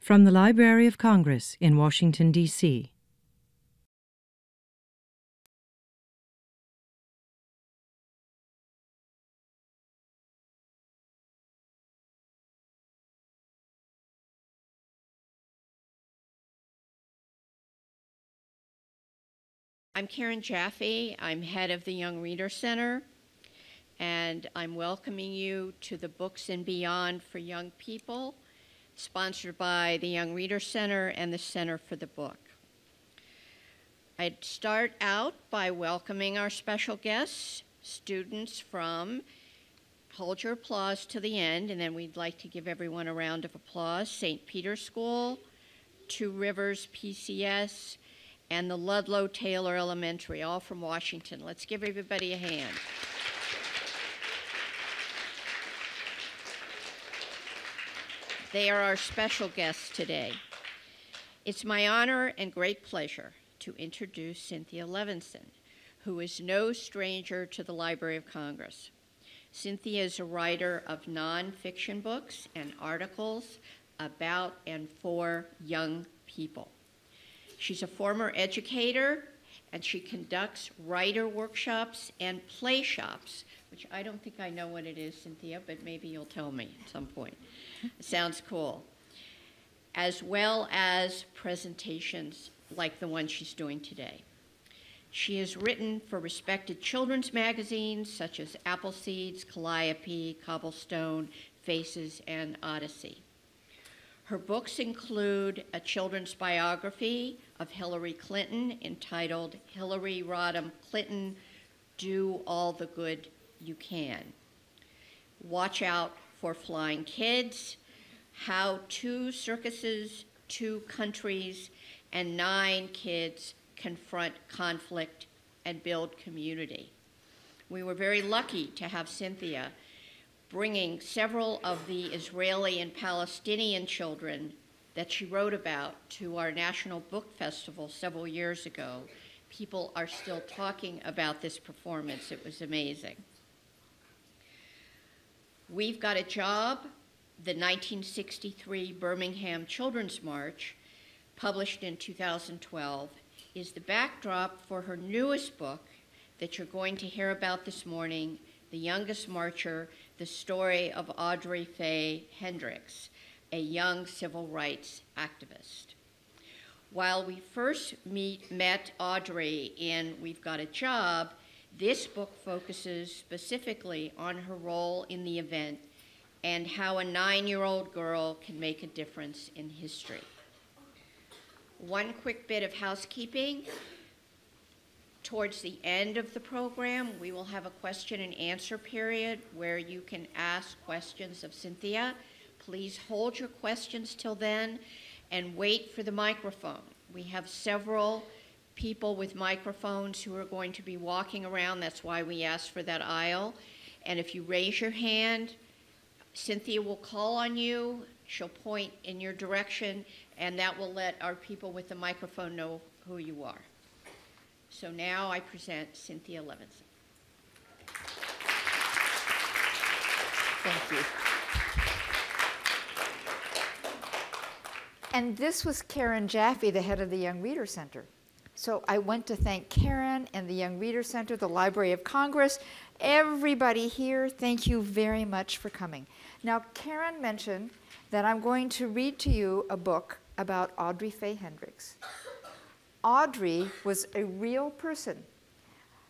From the Library of Congress in Washington, D.C. I'm Karen Jaffe. I'm head of the Young Reader Center, and I'm welcoming you to the Books and Beyond for Young People, sponsored by the Young Reader Center and the Center for the Book. I'd start out by welcoming our special guests, students from, hold your applause to the end, and then we'd like to give everyone a round of applause, St. Peter's School, Two Rivers PCS, and the Ludlow Taylor Elementary, all from Washington. Let's give everybody a hand. They are our special guests today. It's my honor and great pleasure to introduce Cynthia Levinson, who is no stranger to the Library of Congress. Cynthia is a writer of nonfiction books and articles about and for young people. She's a former educator, and she conducts writer workshops and play shops, which I don't think I know what it is, Cynthia, but maybe you'll tell me at some point. It sounds cool. As well as presentations like the one she's doing today. She has written for respected children's magazines such as Appleseeds, Calliope, Cobblestone, Faces, and Odyssey. Her books include a children's biography of Hillary Clinton entitled Hillary Rodham Clinton, Do All the Good You Can. Watch Out for Flying Kids, How Two Circuses, Two Countries, and 9 Kids Confront Conflict and Build Community. We were very lucky to have Cynthia bringing several of the Israeli and Palestinian children that she wrote about to our National Book Festival several years ago. People are still talking about this performance. It was amazing. We've Got a Job, the 1963 Birmingham Children's March, published in 2012, is the backdrop for her newest book that you're going to hear about this morning, The Youngest Marcher, the story of Audrey Faye Hendrix, a young civil rights activist. While we first met Audrey in We've Got a Job, this book focuses specifically on her role in the event and how a 9-year-old girl can make a difference in history. One quick bit of housekeeping. Towards the end of the program, we will have a question and answer period where you can ask questions of Cynthia. Please hold your questions till then and wait for the microphone. We have several people with microphones who are going to be walking around. That's why we asked for that aisle. And if you raise your hand, Cynthia will call on you. She'll point in your direction, and that will let our people with the microphone know who you are. So now I present Cynthia Levinson. Thank you. And this was Karen Jaffe, the head of the Young Reader Center. So I want to thank Karen and the Young Reader Center, the Library of Congress, everybody here. Thank you very much for coming. Now, Karen mentioned that I'm going to read to you a book about Audrey Faye Hendrix. Audrey was a real person.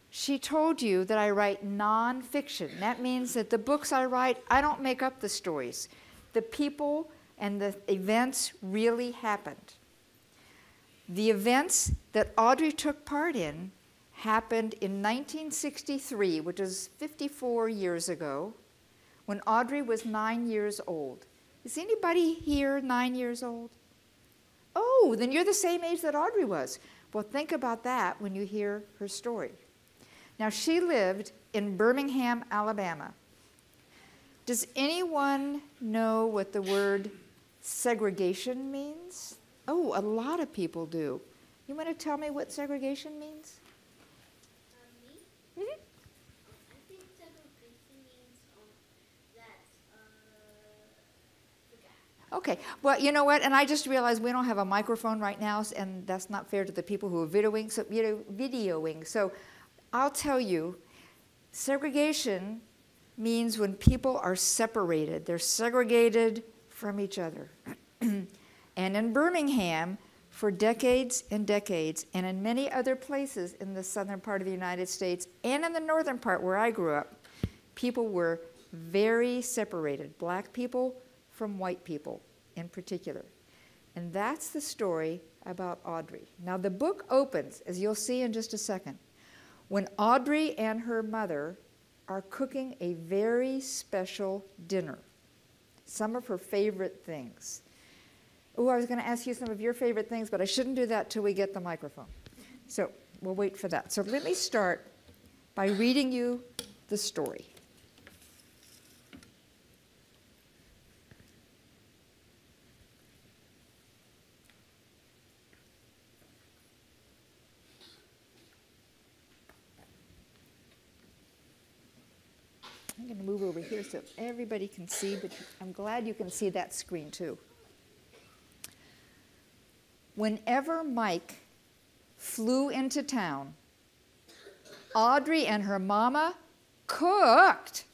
She told you that I write nonfiction. That means that the books I write, I don't make up the stories. The people and the events really happened. The events that Audrey took part in happened in 1963, which is 54 years ago, when Audrey was 9 years old. Is anybody here 9 years old? Oh, then you're the same age that Audrey was. Well, think about that when you hear her story. Now, she lived in Birmingham, Alabama. Does anyone know what the word segregation means? Oh, a lot of people do. You want to tell me what segregation means? Me? Mm-hmm. I think segregation means that, Okay, well, you know what, and I just realized we don't have a microphone right now, and that's not fair to the people who are videoing. So I'll tell you, segregation means when people are separated. They're segregated from each other. And in Birmingham, for decades and decades, and in many other places in the southern part of the United States, and in the northern part where I grew up, people were very separated, black people from white people in particular. And that's the story about Audrey. Now the book opens, as you'll see in just a second, when Audrey and her mother are cooking a very special dinner, some of her favorite things. Oh, I was going to ask you some of your favorite things, but I shouldn't do that till we get the microphone. So we'll wait for that. So let me start by reading you the story. I'm going to move over here so everybody can see, but I'm glad you can see that screen too. Whenever Mike flew into town, Audrey and her mama cooked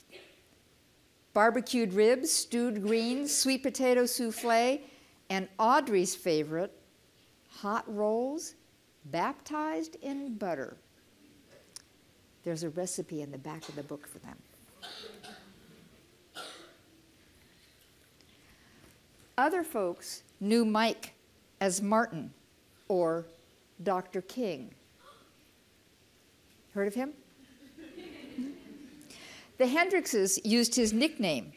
barbecued ribs, stewed greens, sweet potato souffle, and Audrey's favorite, hot rolls baptized in butter. There's a recipe in the back of the book for them. Other folks knew Mike as Martin or Dr. King. Heard of him? The Hendrixes used his nickname.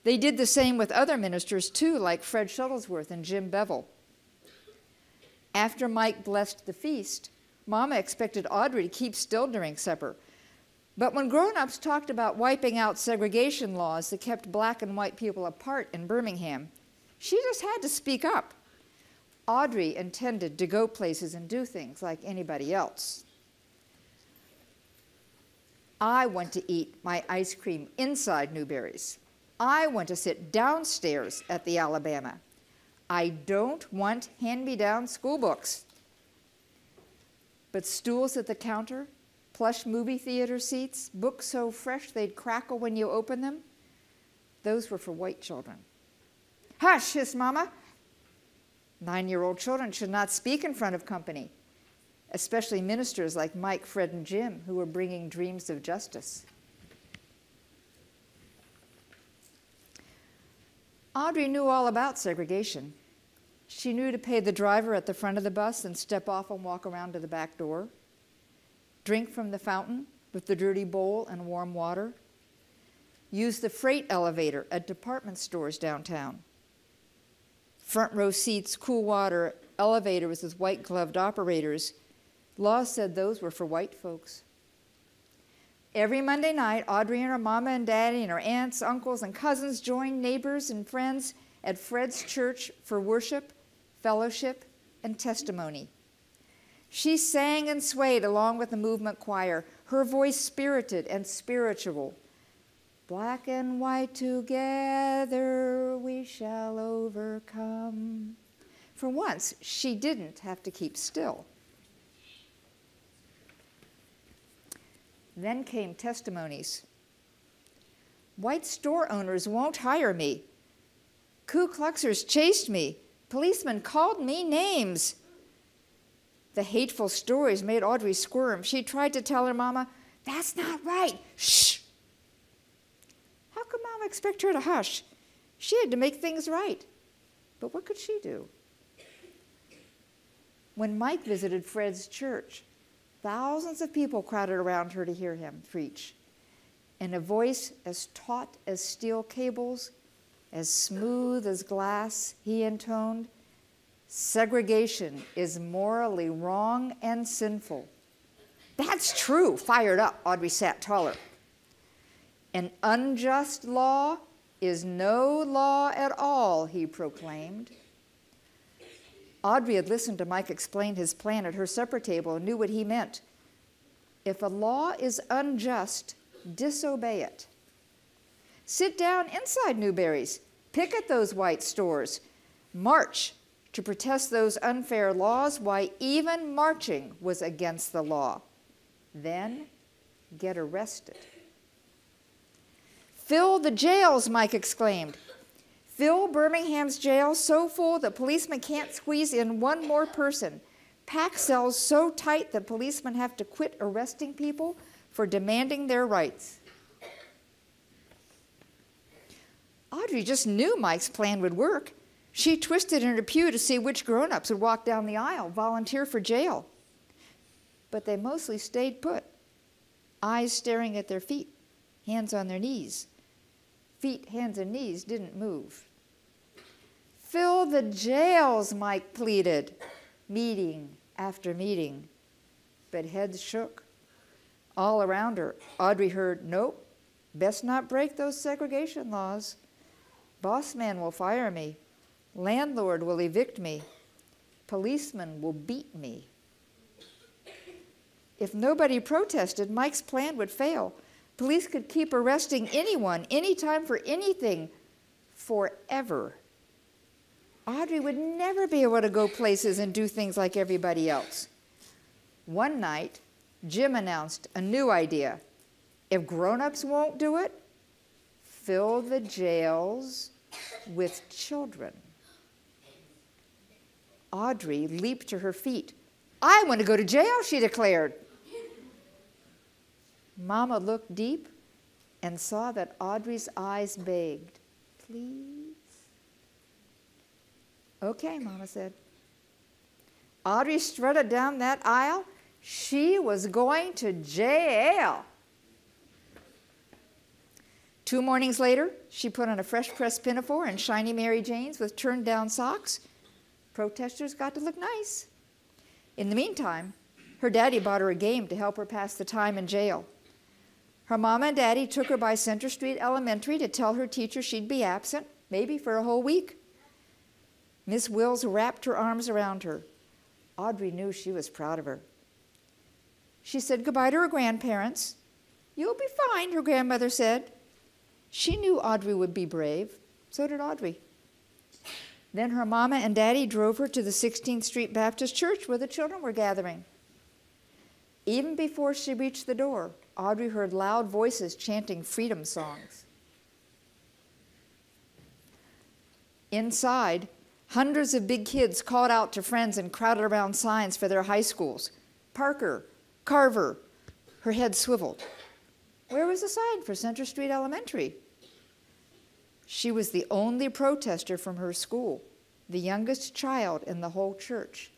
They did the same with other ministers too, like Fred Shuttlesworth and Jim Bevel. After Mike blessed the feast, Mama expected Audrey to keep still during supper. But when grown-ups talked about wiping out segregation laws that kept black and white people apart in Birmingham, she just had to speak up. Audrey intended to go places and do things like anybody else. I want to eat my ice cream inside Newberry's. I want to sit downstairs at the Alabama. I don't want hand-me-down school books. But stools at the counter, plush movie theater seats, books so fresh they'd crackle when you open them, those were for white children. Hush, hissed Mama. 9-year-old children should not speak in front of company, especially ministers like Mike, Fred, and Jim, who were bringing dreams of justice. Audrey knew all about segregation. She knew to pay the driver at the front of the bus and step off and walk around to the back door, drink from the fountain with the dirty bowl and warm water, use the freight elevator at department stores downtown, front row seats, cool water, elevators with white-gloved operators. Law said those were for white folks. Every Monday night, Audrey and her mama and daddy and her aunts, uncles, and cousins joined neighbors and friends at Fred's church for worship, fellowship, and testimony. She sang and swayed along with the movement choir, her voice spirited and spiritual. Black and white together we shall overcome. For once, she didn't have to keep still. Then came testimonies. White store owners won't hire me. Ku Kluxers chased me. Policemen called me names. The hateful stories made Audrey squirm. She tried to tell her mama, "That's not right. Shh." How could Mama expect her to hush? She had to make things right. But what could she do? When Mike visited Fred's church, thousands of people crowded around her to hear him preach. In a voice as taut as steel cables, as smooth as glass, he intoned, "Segregation is morally wrong and sinful." That's true. Fired up, Audrey sat taller. An unjust law is no law at all, he proclaimed. Audrey had listened to Mike explain his plan at her supper table and knew what he meant. If a law is unjust, disobey it. Sit down inside Newberry's. picket those white stores, march to protest those unfair laws. Why, even marching was against the law. Then get arrested. Fill the jails, Mike exclaimed. Fill Birmingham's jails so full that policemen can't squeeze in one more person. Pack cells so tight that policemen have to quit arresting people for demanding their rights. Audrey just knew Mike's plan would work. She twisted in her pew to see which grown-ups would walk down the aisle, volunteer for jail. But they mostly stayed put, eyes staring at their feet, hands on their knees. Feet, hands, and knees didn't move. Fill the jails, Mike pleaded, meeting after meeting. But heads shook. All around her, Audrey heard, nope, best not break those segregation laws. Boss man will fire me. Landlord will evict me. Policeman will beat me. If nobody protested, Mike's plan would fail. Police could keep arresting anyone, anytime, for anything, forever. Audrey would never be able to go places and do things like everybody else. One night, Jim announced a new idea. If grown-ups won't do it, fill the jails with children. Audrey leaped to her feet. I want to go to jail, she declared. Mama looked deep and saw that Audrey's eyes begged, please. Okay, Mama said. Audrey strutted down that aisle. She was going to jail. 2 mornings later, she put on a fresh pressed pinafore and shiny Mary Janes with turned down socks. Protesters got to look nice. In the meantime, her daddy bought her a game to help her pass the time in jail. Her mama and daddy took her by Center Street Elementary to tell her teacher she'd be absent, maybe for a whole week. Miss Wills wrapped her arms around her. Audrey knew she was proud of her. She said goodbye to her grandparents. You'll be fine, her grandmother said. She knew Audrey would be brave. So did Audrey. Then her mama and daddy drove her to the 16th Street Baptist Church where the children were gathering. Even before she reached the door, Audrey heard loud voices chanting freedom songs. Inside, hundreds of big kids called out to friends and crowded around signs for their high schools. Parker, Carver, her head swiveled. Where was the sign for Center Street Elementary? She was the only protester from her school, the youngest child in the whole church,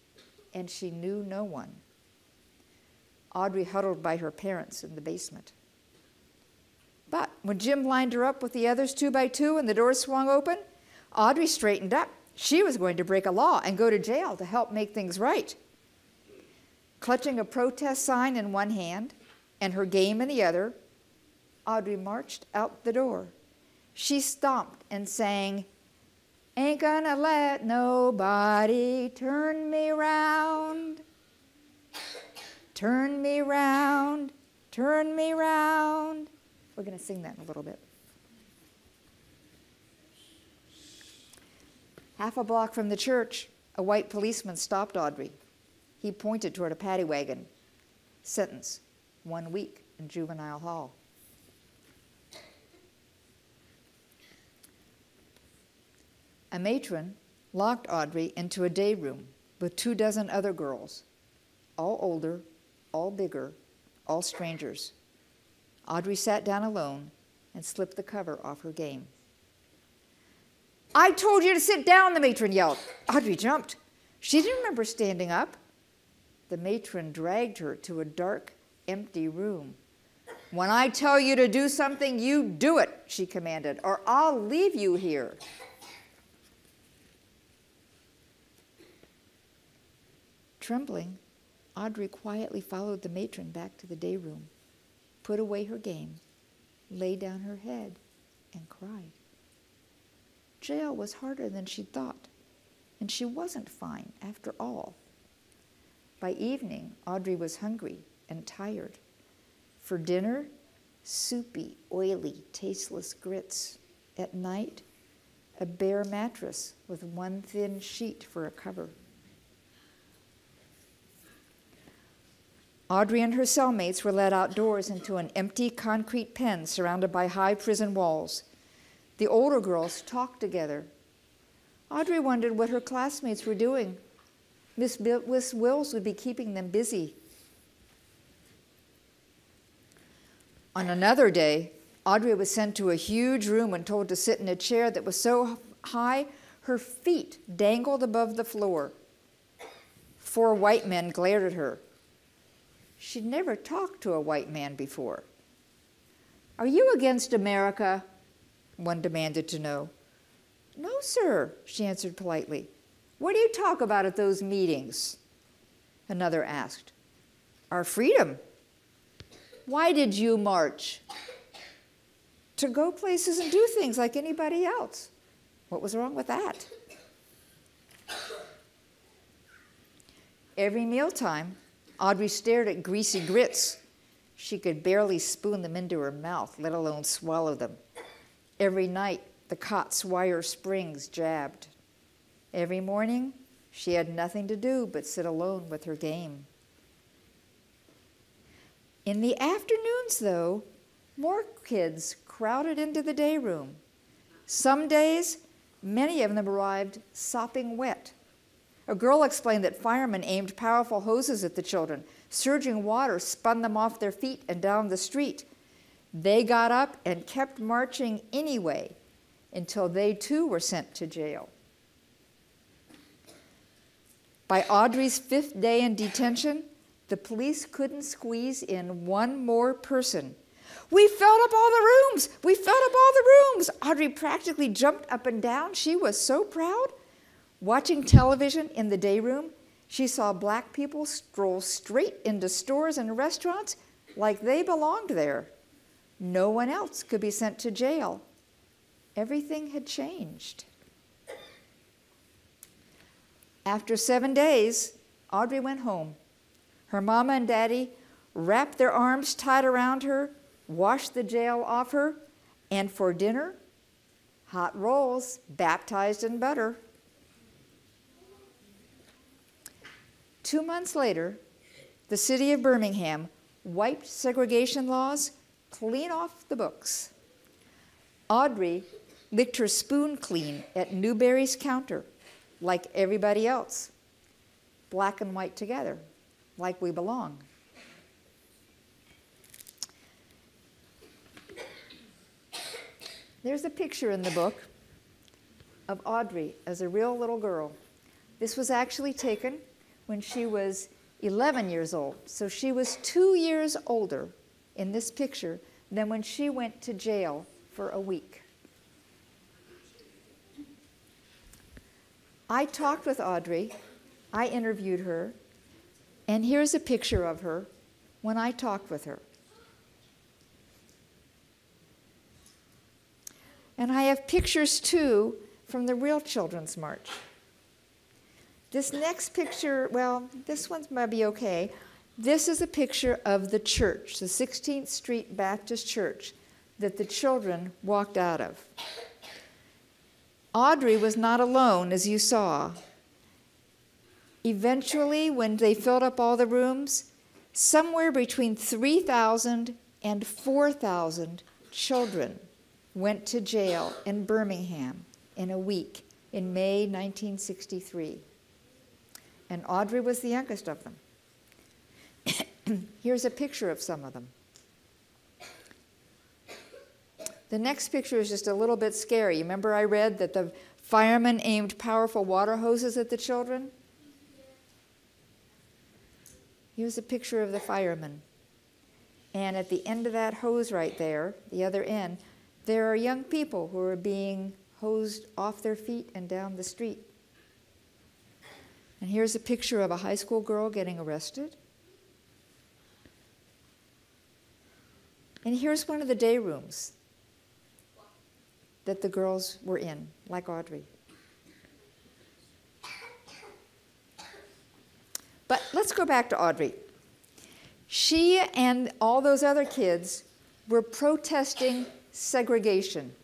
and she knew no one. Audrey huddled by her parents in the basement. But when Jim lined her up with the others 2 by 2 and the door swung open, Audrey straightened up. She was going to break a law and go to jail to help make things right. Clutching a protest sign in one hand and her game in the other, Audrey marched out the door. She stomped and sang, ain't gonna let nobody turn me round. Turn me round, turn me round. We're gonna sing that in a little bit. Half a block from the church, a white policeman stopped Audrey. He pointed toward a paddy wagon. Sentence, 1 week in juvenile hall. A matron locked Audrey into a day room with 24 other girls, all older, all bigger, all strangers. Audrey sat down alone and slipped the cover off her game. I told you to sit down, the matron yelled. Audrey jumped. She didn't remember standing up. The matron dragged her to a dark, empty room. When I tell you to do something, you do it, she commanded, or I'll leave you here. Trembling, Audrey quietly followed the matron back to the day room, put away her game, lay down her head, and cried. Jail was harder than she'd thought, and she wasn't fine after all. By evening, Audrey was hungry and tired. For dinner, soupy, oily, tasteless grits. At night, a bare mattress with one thin sheet for a cover. Audrey and her cellmates were led outdoors into an empty concrete pen surrounded by high prison walls. The older girls talked together. Audrey wondered what her classmates were doing. Miss Wills would be keeping them busy. On another day, Audrey was sent to a huge room and told to sit in a chair that was so high her feet dangled above the floor. 4 white men glared at her. She'd never talked to a white man before. "Are you against America?" one demanded to know. "No, sir," she answered politely. "What do you talk about at those meetings?" Another asked. "Our freedom." "Why did you march?" "To go places and do things like anybody else." What was wrong with that? Every mealtime, Audrey stared at greasy grits. She could barely spoon them into her mouth, let alone swallow them. Every night, the cot Swire Springs jabbed. Every morning, she had nothing to do but sit alone with her game. In the afternoons, though, more kids crowded into the day room. Some days, many of them arrived sopping wet. A girl explained that firemen aimed powerful hoses at the children. Surging water spun them off their feet and down the street. They got up and kept marching anyway until they too were sent to jail. By Audrey's 5th day in detention, the police couldn't squeeze in one more person. "We filled up all the rooms! We filled up all the rooms!" Audrey practically jumped up and down. She was so proud. Watching television in the day room, she saw black people stroll straight into stores and restaurants like they belonged there. No one else could be sent to jail. Everything had changed. After 7 days, Audrey went home. Her mama and daddy wrapped their arms tight around her, washed the jail off her, and for dinner, hot rolls baptized in butter. 2 months later, the city of Birmingham wiped segregation laws clean off the books. Audrey licked her spoon clean at Newberry's counter, like everybody else, black and white together, like we belong. There's a picture in the book of Audrey as a real little girl. This was actually taken when she was 11 years old. So she was 2 years older in this picture than when she went to jail for a week. I talked with Audrey, I interviewed her, and here's a picture of her when I talked with her. And I have pictures too from the real Children's March. This next picture, well, this one might be okay. This is a picture of the church, the 16th Street Baptist Church that the children walked out of. Audrey was not alone, as you saw. Eventually, when they filled up all the rooms, somewhere between 3,000 and 4,000 children went to jail in Birmingham in a week in May 1963. And Audrey was the youngest of them. Here's a picture of some of them. The next picture is just a little bit scary. Remember I read that the firemen aimed powerful water hoses at the children? Here's a picture of the firemen. And at the end of that hose right there, the other end, there are young people who are being hosed off their feet and down the street. And here's a picture of a high school girl getting arrested. And here's one of the day rooms that the girls were in, like Audrey. But let's go back to Audrey. She and all those other kids were protesting segregation.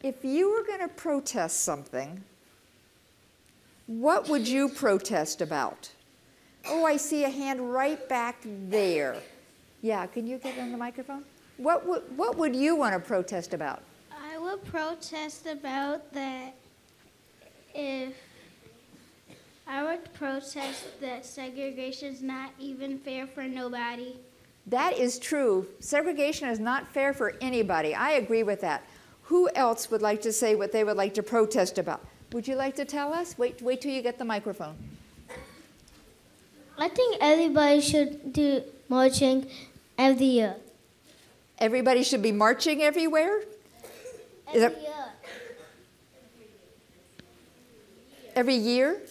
if you were going to protest something, what would you protest about? Oh, I see a hand right back there. Yeah, can you get on the microphone? What would you want to protest about? I would protest about that segregation is not even fair for nobody. That is true. Segregation is not fair for anybody. I agree with that. Who else would like to say what they would like to protest about? Would you like to tell us? Wait till you get the microphone. I think everybody should do marching every year. Everybody should be marching everywhere? Every year. Every year?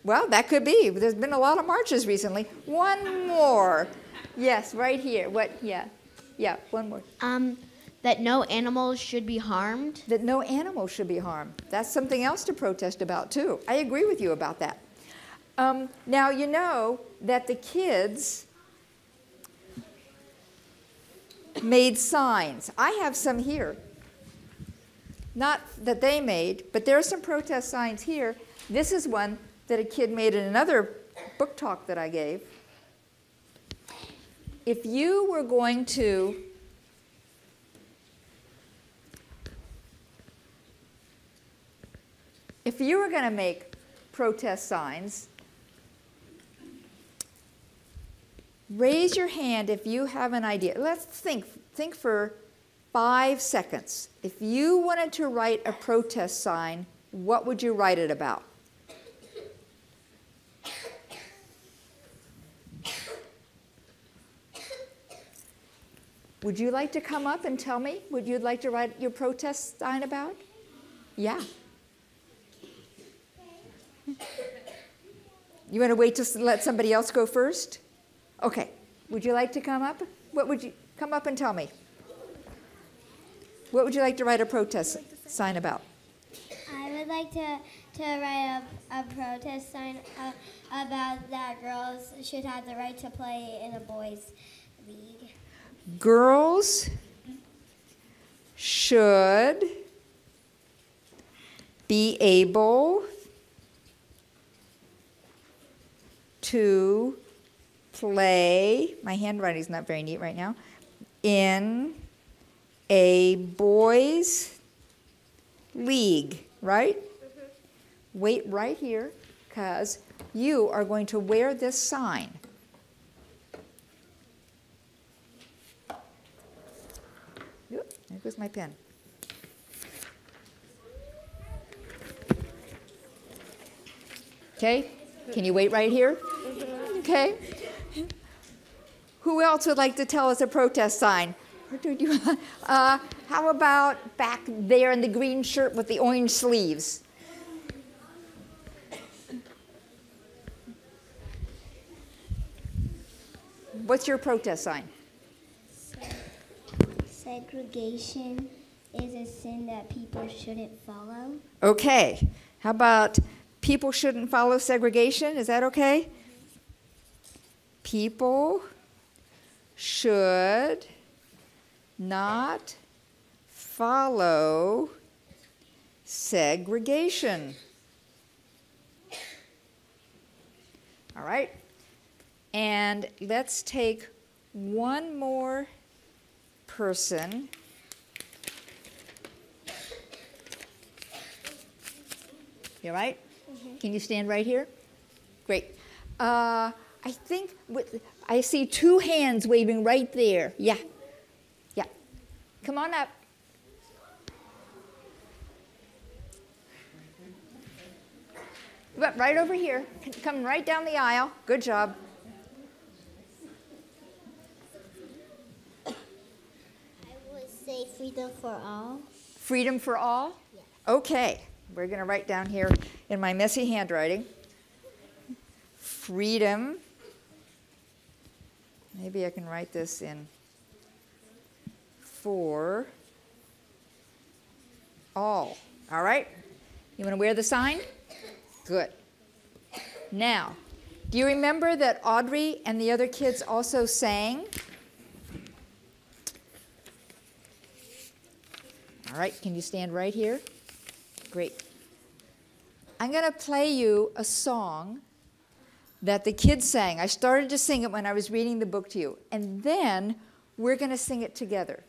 Well, that could be. There's been a lot of marches recently. One more. Yes, right here. What? Yeah, one more. That no animals should be harmed. That no animals should be harmed. That's something else to protest about, too. I agree with you about that. Now, you know that the kids made signs. I have some here. Not that they made, but there are some protest signs here. This is one that a kid made in another book talk that I gave. If you were going to make protest signs, raise your hand if you have an idea. Let's think for 5 seconds. If you wanted to write a protest sign, what would you write it about? Would you like to come up and tell me what you'd like to write your protest sign about? Yeah. You want to wait to let somebody else go first? Okay. Would you like to come up? What would you come up and tell me? What would you like to write a protest sign about? I would like to write a protest sign about that girls should have the right to play in a boys' league. Girls should be able to play, my handwriting's not very neat right now, in a boys' league, right? Mm-hmm. Wait right here, because you are going to wear this sign. Oop, there goes my pen. Okay, can you wait right here? Mm-hmm. Okay. Who else would like to tell us a protest sign? How about back there in the green shirt with the orange sleeves? What's your protest sign? Segregation is a sin that people shouldn't follow. Okay. How about people shouldn't follow segregation? Is that okay? People should not follow segregation. All right. And let's take one more person. You all right? Mm-hmm. Can you stand right here? Great. I think I see 2 hands waving right there. Yeah. Yeah. Come on up. Right over here. Come right down the aisle. Good job. I would say freedom for all. Freedom for all? Yes. Okay. We're going to write down here in my messy handwriting. Freedom. Maybe I can write this in for all. All right? You want to wear the sign? Good. Now, do you remember that Audrey and the other kids also sang? All All right, can you stand right here? Great. I'm going to play you a song that the kids sang. I started to sing it when I was reading the book to you. And then we're going to sing it together.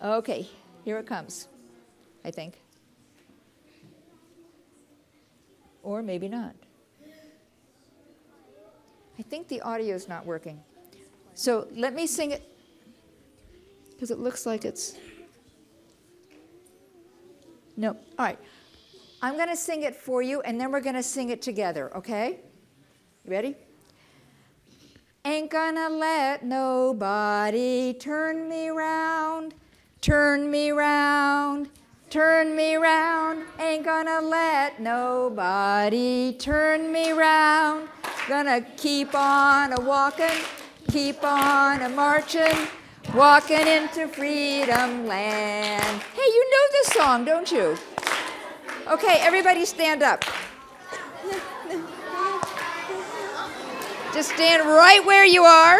Okay, here it comes, I think. Or maybe not. I think the audio is not working. So let me sing it, because it looks like it's... No, all right. I'm going to sing it for you, and then we're going to sing it together, okay? You ready? Ain't gonna let nobody turn me round, turn me round, turn me round. Ain't gonna let nobody turn me round. Gonna keep on a-walking, keep on a-marching, walking into freedom land. Hey, you know this song, don't you? Okay, everybody stand up. Just stand right where you are.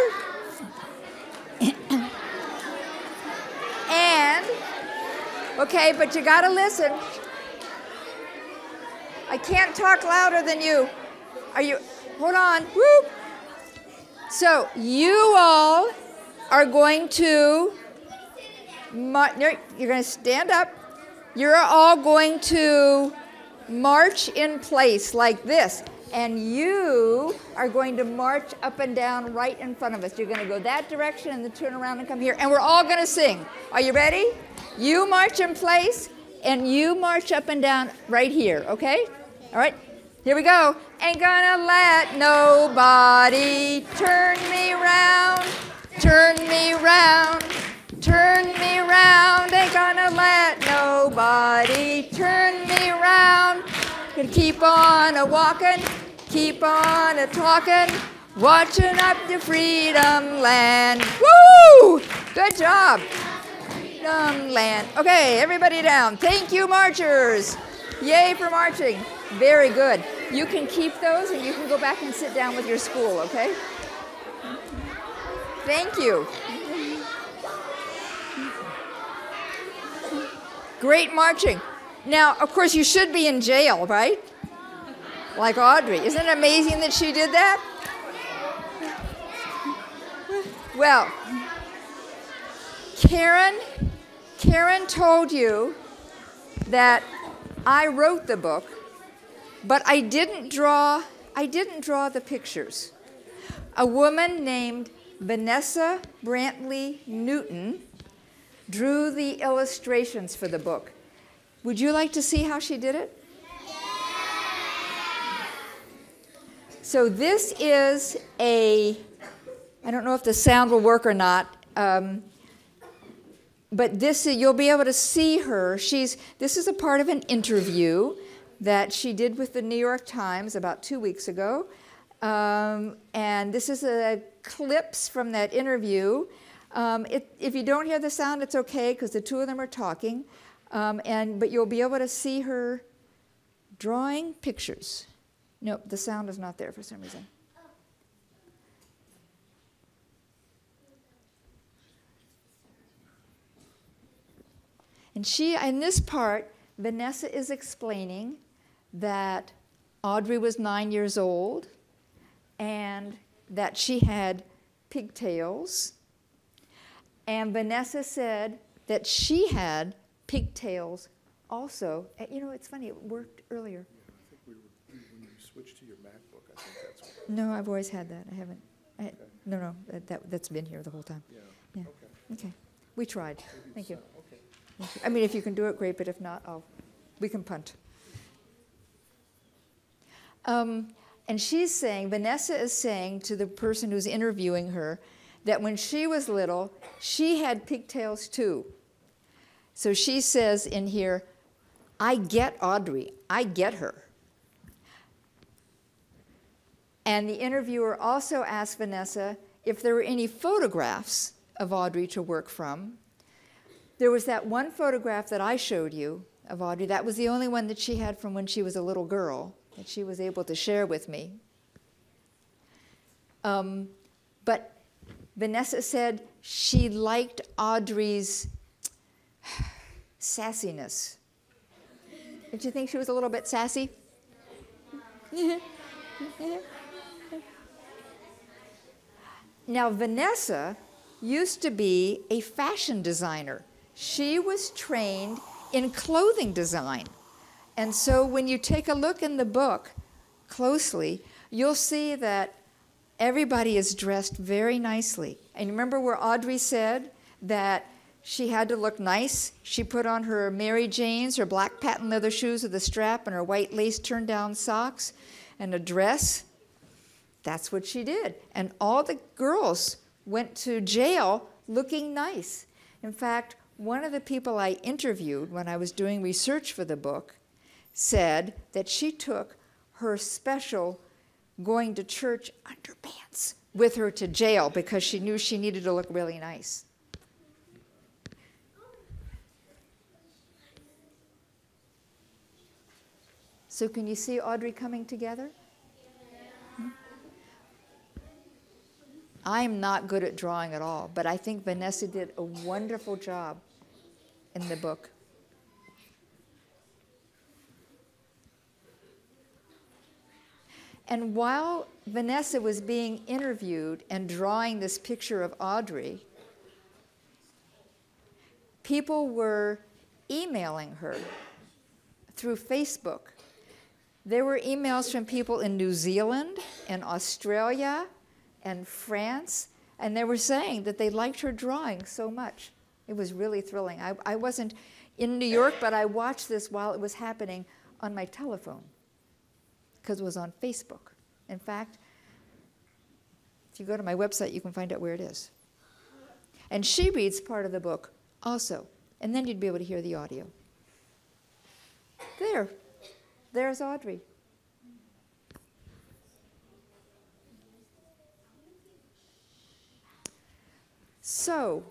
And, okay, but you gotta listen. I can't talk louder than you. Are you, hold on, whoop. So you all are going to, you're going to stand up. You're all going to march in place like this. And you are going to march up and down right in front of us. You're going to go that direction and then turn around and come here. And we're all going to sing. Are you ready? You march in place and you march up and down right here, okay? All right, here we go. Ain't gonna let nobody turn me round, turn me round, turn me round. Ain't gonna let nobody turn me round. Gonna keep on a-walking, keep on a-talking, watching up to freedom land. Woo! Good job. Freedom land. Okay, everybody down. Thank you, marchers. Yay for marching. Very good. You can keep those and you can go back and sit down with your school, okay? Thank you. Great marching. Now, of course, you should be in jail, right? Like Audrey. Isn't it amazing that she did that? Well, Karen told you that I wrote the book, but I didn't draw the pictures. A woman named Vanessa Brantley Newton drew the illustrations for the book. Would you like to see how she did it? So this is I don't know if the sound will work or not, but you'll be able to see her. This is a part of an interview that she did with the New York Times about 2 weeks ago. And this is clips from that interview. If you don't hear the sound, it's okay, because the two of them are talking. But you'll be able to see her drawing pictures. No, the sound is not there for some reason. And in this part, Vanessa is explaining that Audrey was 9 years old and that she had pigtails. And Vanessa said that she had pigtails also. You know, it's funny, it worked earlier. I think when you switched to your MacBook, I think that's what... No, I've always had that. I haven't. Okay. No, that's been here the whole time. Yeah. Okay. We tried. Thank you. Okay. Thank you. I mean, if you can do it, great, but if not, we can punt. And she's saying, Vanessa is saying to the person who's interviewing her, that when she was little, she had pigtails too. So she says in here, I get Audrey, I get her. And the interviewer also asked Vanessa if there were any photographs of Audrey to work from. There was that one photograph that I showed you of Audrey. That was the only one that she had from when she was a little girl that she was able to share with me. But Vanessa said she liked Audrey's sassiness. Did you think she was a little bit sassy? Now, Vanessa used to be a fashion designer. She was trained in clothing design. And so when you take a look in the book closely, you'll see that everybody is dressed very nicely. And remember where Audrey said that she had to look nice? She put on her Mary Janes, her black patent leather shoes with a strap, and her white lace turned-down socks, and a dress. That's what she did. And all the girls went to jail looking nice. In fact, one of the people I interviewed when I was doing research for the book said that she took her special going to church underpants with her to jail because she knew she needed to look really nice. So can you see Audrey coming together? I'm not good at drawing at all, but I think Vanessa did a wonderful job in the book. And while Vanessa was being interviewed and drawing this picture of Audrey, people were emailing her through Facebook. There were emails from people in New Zealand and Australia and France, and they were saying that they liked her drawing so much. It was really thrilling. I wasn't in New York, but I watched this while it was happening on my telephone because it was on Facebook. In fact, if you go to my website, you can find out where it is. And she reads part of the book also, and then you'd be able to hear the audio. There's Audrey. So,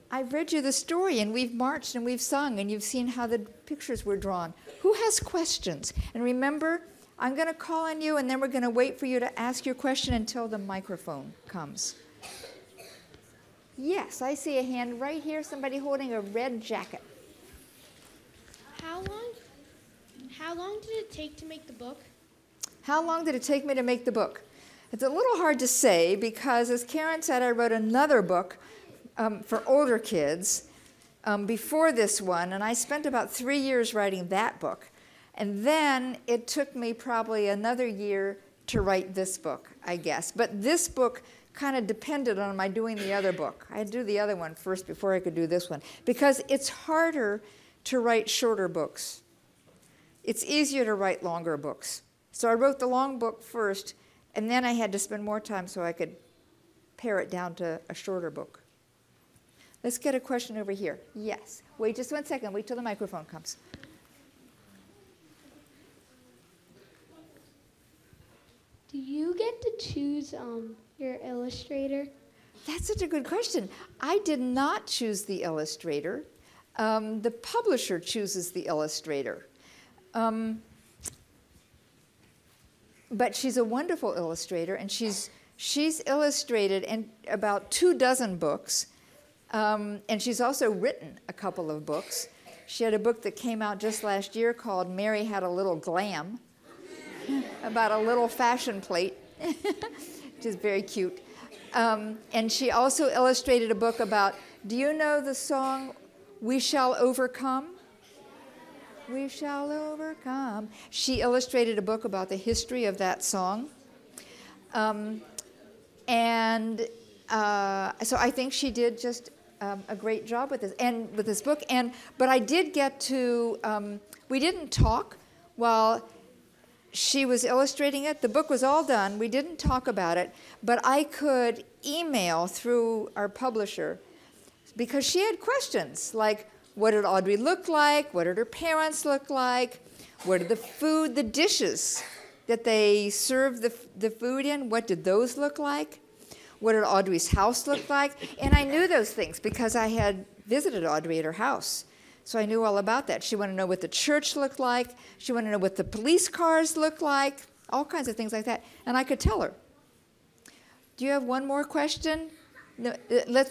I've read you the story, and we've marched and we've sung, and you've seen how the pictures were drawn. Who has questions? And remember, I'm going to call on you, and then we're going to wait for you to ask your question until the microphone comes. Yes, I see a hand right here, somebody holding a red jacket. How long did it take to make the book? How long did it take me to make the book? It's a little hard to say because, as Karen said, I wrote another book for older kids before this one, and I spent about 3 years writing that book. And then it took me probably another year to write this book, I guess. But this book kind of depended on my doing the other book. I had to do the other one first before I could do this one, because it's harder to write shorter books. It's easier to write longer books. So I wrote the long book first, and then I had to spend more time so I could pare it down to a shorter book. Let's get a question over here. Yes. Wait just 1 second. Wait till the microphone comes. Do you get to choose your illustrator? That's such a good question. I did not choose the illustrator. The publisher chooses the illustrator. But she's a wonderful illustrator, and she's illustrated in about 24 books, and she's also written a couple of books. She had a book that came out just last year called Mary Had a Little Glam, about a little fashion plate, which is very cute. And she also illustrated a book about, do you know the song, We Shall Overcome? We shall overcome. She illustrated a book about the history of that song. So I think she did just a great job with this, and with this book. But I did get to, we didn't talk while she was illustrating it. The book was all done. We didn't talk about it, but I could email through our publisher because she had questions like, what did Audrey look like? What did her parents look like? What did the dishes that they served the food in, what did those look like? What did Audrey's house look like? And I knew those things because I had visited Audrey at her house. So I knew all about that. She wanted to know what the church looked like. She wanted to know what the police cars looked like. all kinds of things like that. And I could tell her. Do you have one more question? No,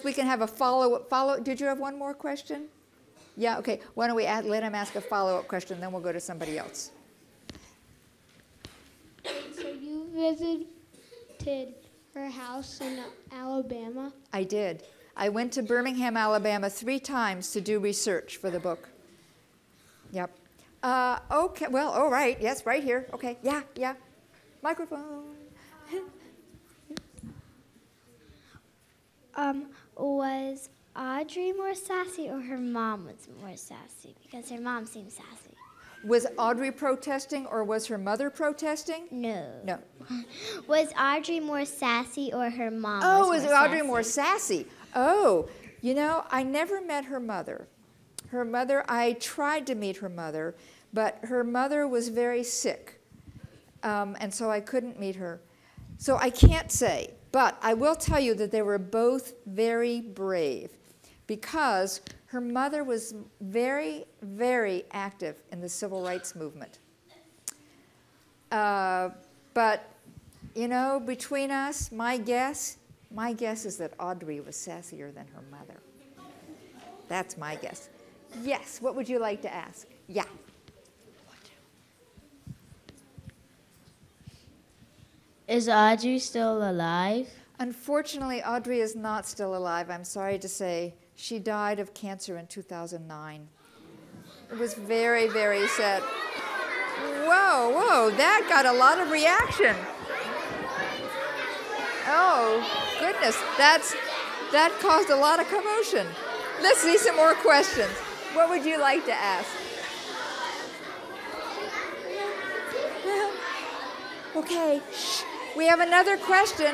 we can have a follow-up. Did you have one more question? Yeah, okay. Why don't we let him ask a follow-up question, then we'll go to somebody else. So you visited her house in Alabama? I did. I went to Birmingham, Alabama 3 times to do research for the book. Yep. Okay, well, all right. Yes, right here. Okay, yeah. Microphone. Was Audrey more sassy or her mom was more sassy? Because her mom seemed sassy. Was Audrey protesting or was her mother protesting? No. Was Audrey more sassy or her mom was Audrey more sassy? Oh, you know, I never met her mother. I tried to meet her mother, but her mother was very sick, and so I couldn't meet her. So I can't say, but I will tell you that they were both very brave because her mother was very, very active in the civil rights movement. But, you know, between us, my guess is that Audrey was sassier than her mother. That's my guess. Yes, what would you like to ask? Yeah. Is Audrey still alive? Unfortunately, Audrey is not still alive. I'm sorry to say. She died of cancer in 2009. It was very, very sad. Whoa, that got a lot of reaction. Oh, goodness, that caused a lot of commotion. Let's see some more questions. What would you like to ask? Okay, shh. We have another question.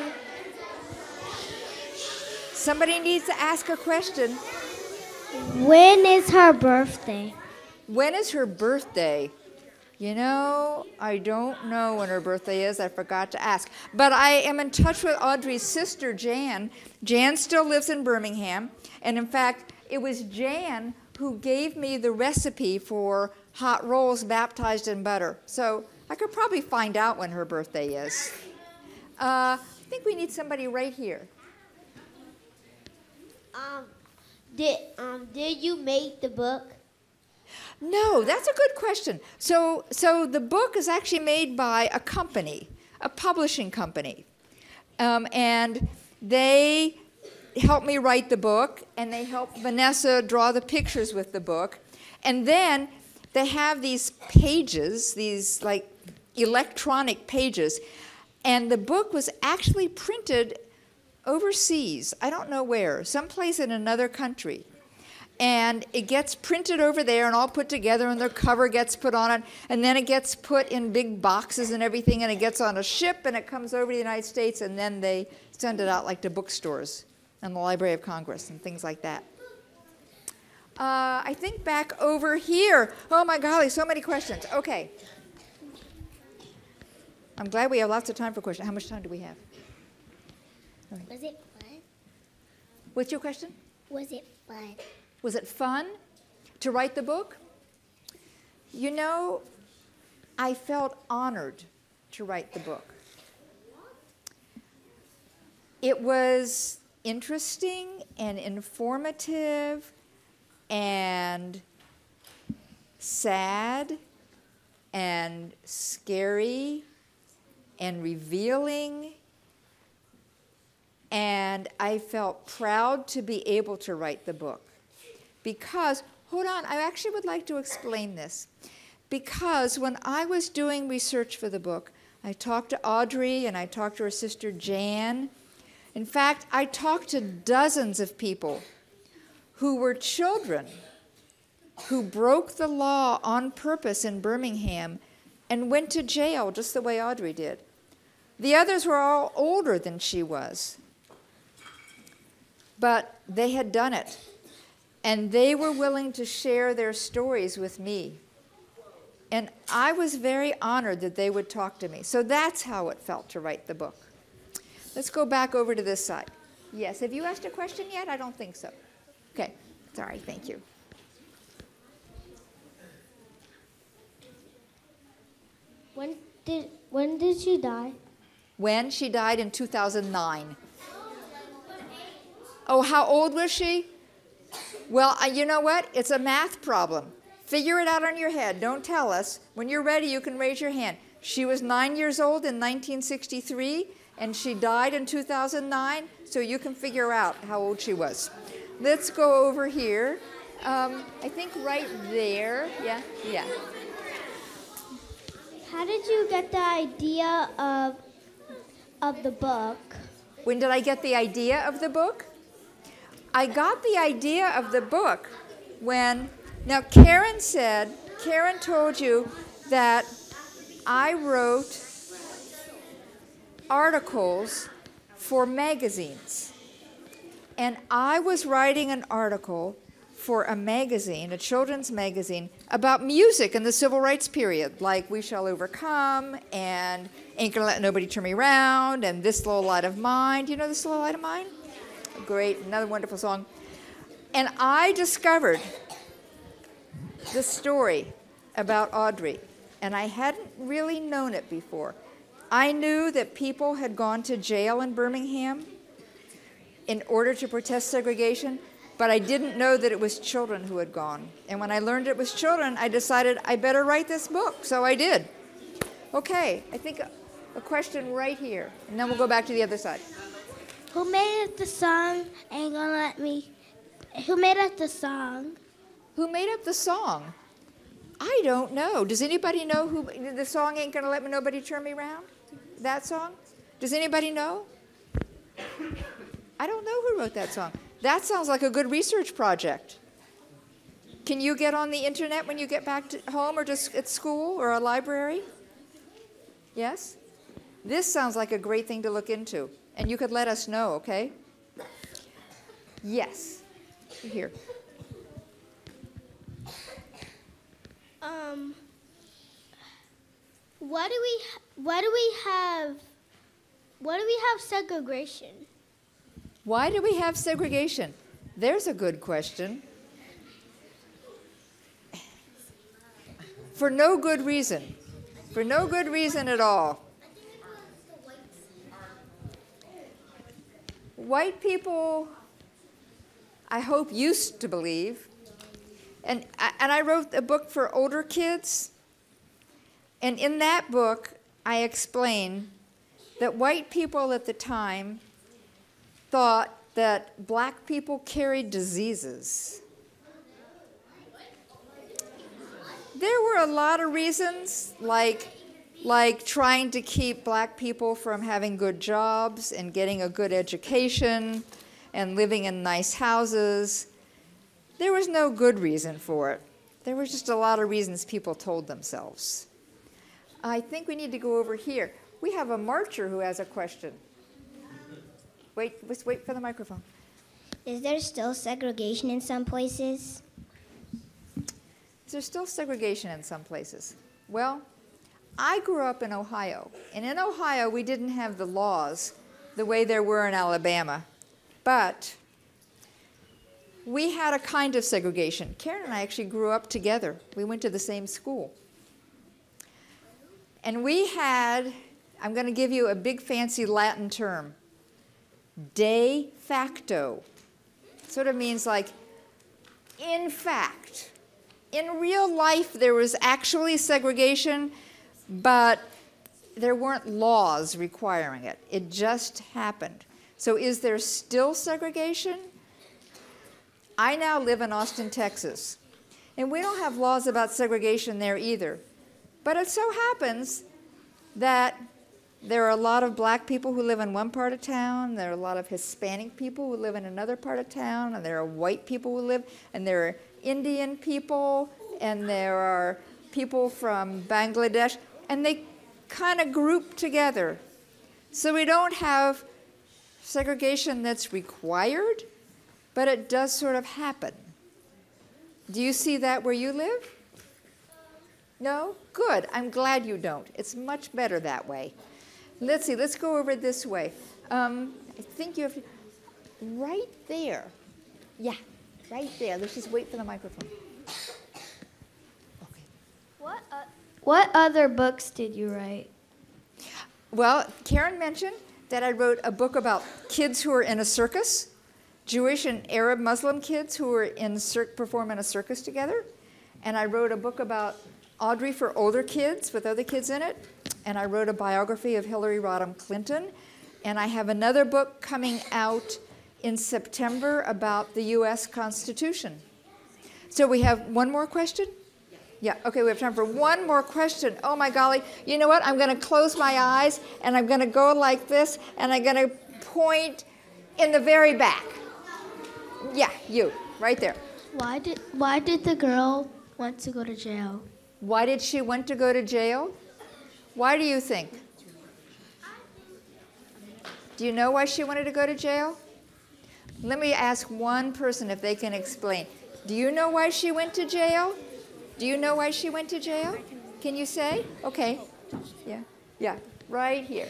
Somebody needs to ask a question. When is her birthday? When is her birthday? You know, I don't know when her birthday is. I forgot to ask. But I am in touch with Audrey's sister, Jan. Jan still lives in Birmingham. And in fact, it was Jan who gave me the recipe for hot rolls baptized in butter. So I could probably find out when her birthday is. I think we need somebody right here. Did you make the book? No, that's a good question. So the book is actually made by a company, a publishing company. And they helped me write the book, and they helped Vanessa draw the pictures with the book. And then they have these pages, these like electronic pages. And the book was actually printed overseas. I don't know where, someplace in another country. And it gets printed over there and all put together, and the cover gets put on it, and then it gets put in big boxes and everything, and it gets on a ship, and it comes over to the United States, and then they send it out like to bookstores and the Library of Congress and things like that. I think back over here. Oh my golly, so many questions. Okay. I'm glad we have lots of time for questions. How much time do we have? Okay. Was it fun? What's your question? Was it fun? Was it fun to write the book? You know, I felt honored to write the book. It was interesting and informative and sad and scary and revealing. And I felt proud to be able to write the book. Because, hold on, I actually would like to explain this. Because when I was doing research for the book, I talked to Audrey and I talked to her sister Jan. In fact, I talked to dozens of people who were children who broke the law on purpose in Birmingham and went to jail just the way Audrey did. The others were all older than she was. But they had done it. And they were willing to share their stories with me. And I was very honored that they would talk to me. So that's how it felt to write the book. Let's go back over to this side. Yes, have you asked a question yet? I don't think so. Okay, sorry, thank you. When When did she die? When? She died in 2009. Oh, how old was she? Well, you know what? It's a math problem. Figure it out on your head. Don't tell us. When you're ready, you can raise your hand. She was 9 years old in 1963, and she died in 2009, so you can figure out how old she was. Let's go over here. I think right there. Yeah, yeah. How did you get the idea of the book? When did I get the idea of the book? I got the idea of the book when, now Karen told you that I wrote articles for magazines. And I was writing an article for a magazine, a children's magazine, about music in the civil rights period, like We Shall Overcome, and Ain't Gonna Let Nobody Turn Me Around, and This Little Light of Mine. Do you know This Little Light of Mine? Great, another wonderful song. And I discovered the story about Audrey, and I hadn't really known it before. I knew that people had gone to jail in Birmingham in order to protest segregation, but I didn't know that it was children who had gone. And when I learned it was children, I decided I better write this book, so I did. Okay, I think a question right here, and then we'll go back to the other side. Who made up the song, Ain't Gonna Let Me? Who made up the song? Who made up the song? I don't know. Does anybody know who the song Ain't Gonna Let Me Nobody Turn Me Around? That song? Does anybody know? I don't know who wrote that song. That sounds like a good research project. Can you get on the internet when you get back to home or just at school or a library? Yes? This sounds like a great thing to look into. And you could let us know, okay? Yes. Here. Why do we have segregation? Why do we have segregation? There's a good question. For no good reason. For no good reason at all. White people, I hope, used to believe, and I wrote a book for older kids, and in that book I explain that white people at the time thought that black people carried diseases. There were a lot of reasons, like trying to keep black people from having good jobs and getting a good education and living in nice houses. There was no good reason for it. There was just a lot of reasons people told themselves. I think we need to go over here. We have a marcher who has a question. Let's wait for the microphone. Is there still segregation in some places? Is there still segregation in some places? Well, I grew up in Ohio, and in Ohio we didn't have the laws the way there were in Alabama, but we had a kind of segregation. Karen and I actually grew up together. We went to the same school. And we had, I'm going to give you a big fancy Latin term, de facto. It sort of means like, in fact. In real life, there was actually segregation, but there weren't laws requiring it. It just happened. So is there still segregation? I now live in Austin, Texas, and we don't have laws about segregation there either. But it so happens that there are a lot of black people who live in one part of town, there are a lot of Hispanic people who live in another part of town, and there are white people who live, and there are Indian people, and there are people from Bangladesh, and they kind of group together. So we don't have segregation that's required, but it does sort of happen. Do you see that where you live? No? Good. I'm glad you don't. It's much better that way. Let's see. Let's go over this way. I think you have right there. Yeah, right there. Let's just wait for the microphone. Okay. What other books did you write? Well, Karen mentioned that I wrote a book about kids who are in a circus, Jewish and Arab Muslim kids who are perform in a circus together. And I wrote a book about Audrey for older kids with other kids in it. And I wrote a biography of Hillary Rodham Clinton. And I have another book coming out in September about the U.S. Constitution. So we have one more question? Yeah, okay, we have time for one more question. Oh my golly, you know what? I'm going to close my eyes and I'm going to go like this and I'm going to point in the very back. Yeah, you, right there. Why did the girl want to go to jail? Why did she want to go to jail? Why do you think? Do you know why she wanted to go to jail? Let me ask one person if they can explain. Do you know why she went to jail? Do you know why she went to jail? Can you say? Okay. Yeah, right here.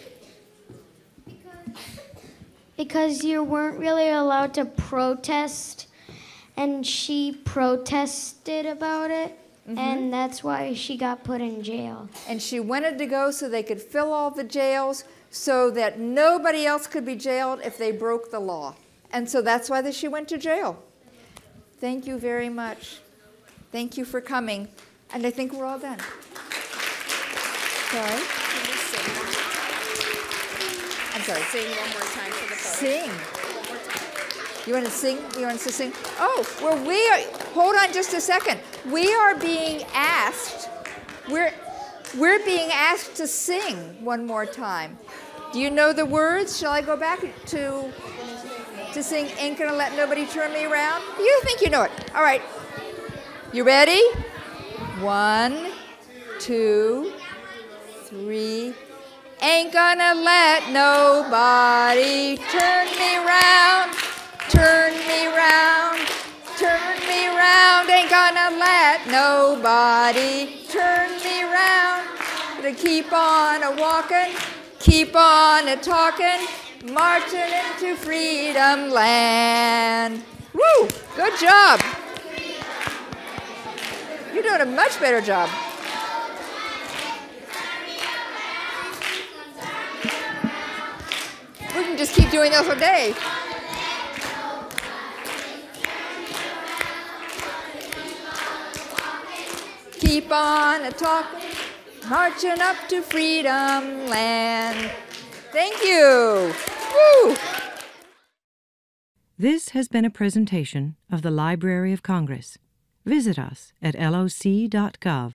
Because you weren't really allowed to protest, and she protested about it, and that's why she got put in jail. And she wanted to go so they could fill all the jails so that nobody else could be jailed if they broke the law. And so that's why she went to jail. Thank you very much. Thank you for coming. And I think we're all done. Sorry? I'm sorry. Sing one more time for the photo. Sing. You want to sing? You want us to sing? Oh, well, hold on just a second. We are being asked, we're being asked to sing one more time. Do you know the words? Shall I go back to sing Ain't Gonna Let Nobody Turn Me Around? You think you know it. All right. You ready? 1, 2, 3. Ain't gonna let nobody turn me round, turn me round, turn me round. Ain't gonna let nobody turn me round. Gonna keep on a-walking, keep on a-talking, marching into freedom land. Woo! Good job. You're doing a much better job. We can just keep doing this all day. Keep on a-talking, marching up to freedom land. Thank you. Woo! This has been a presentation of the Library of Congress. Visit us at loc.gov.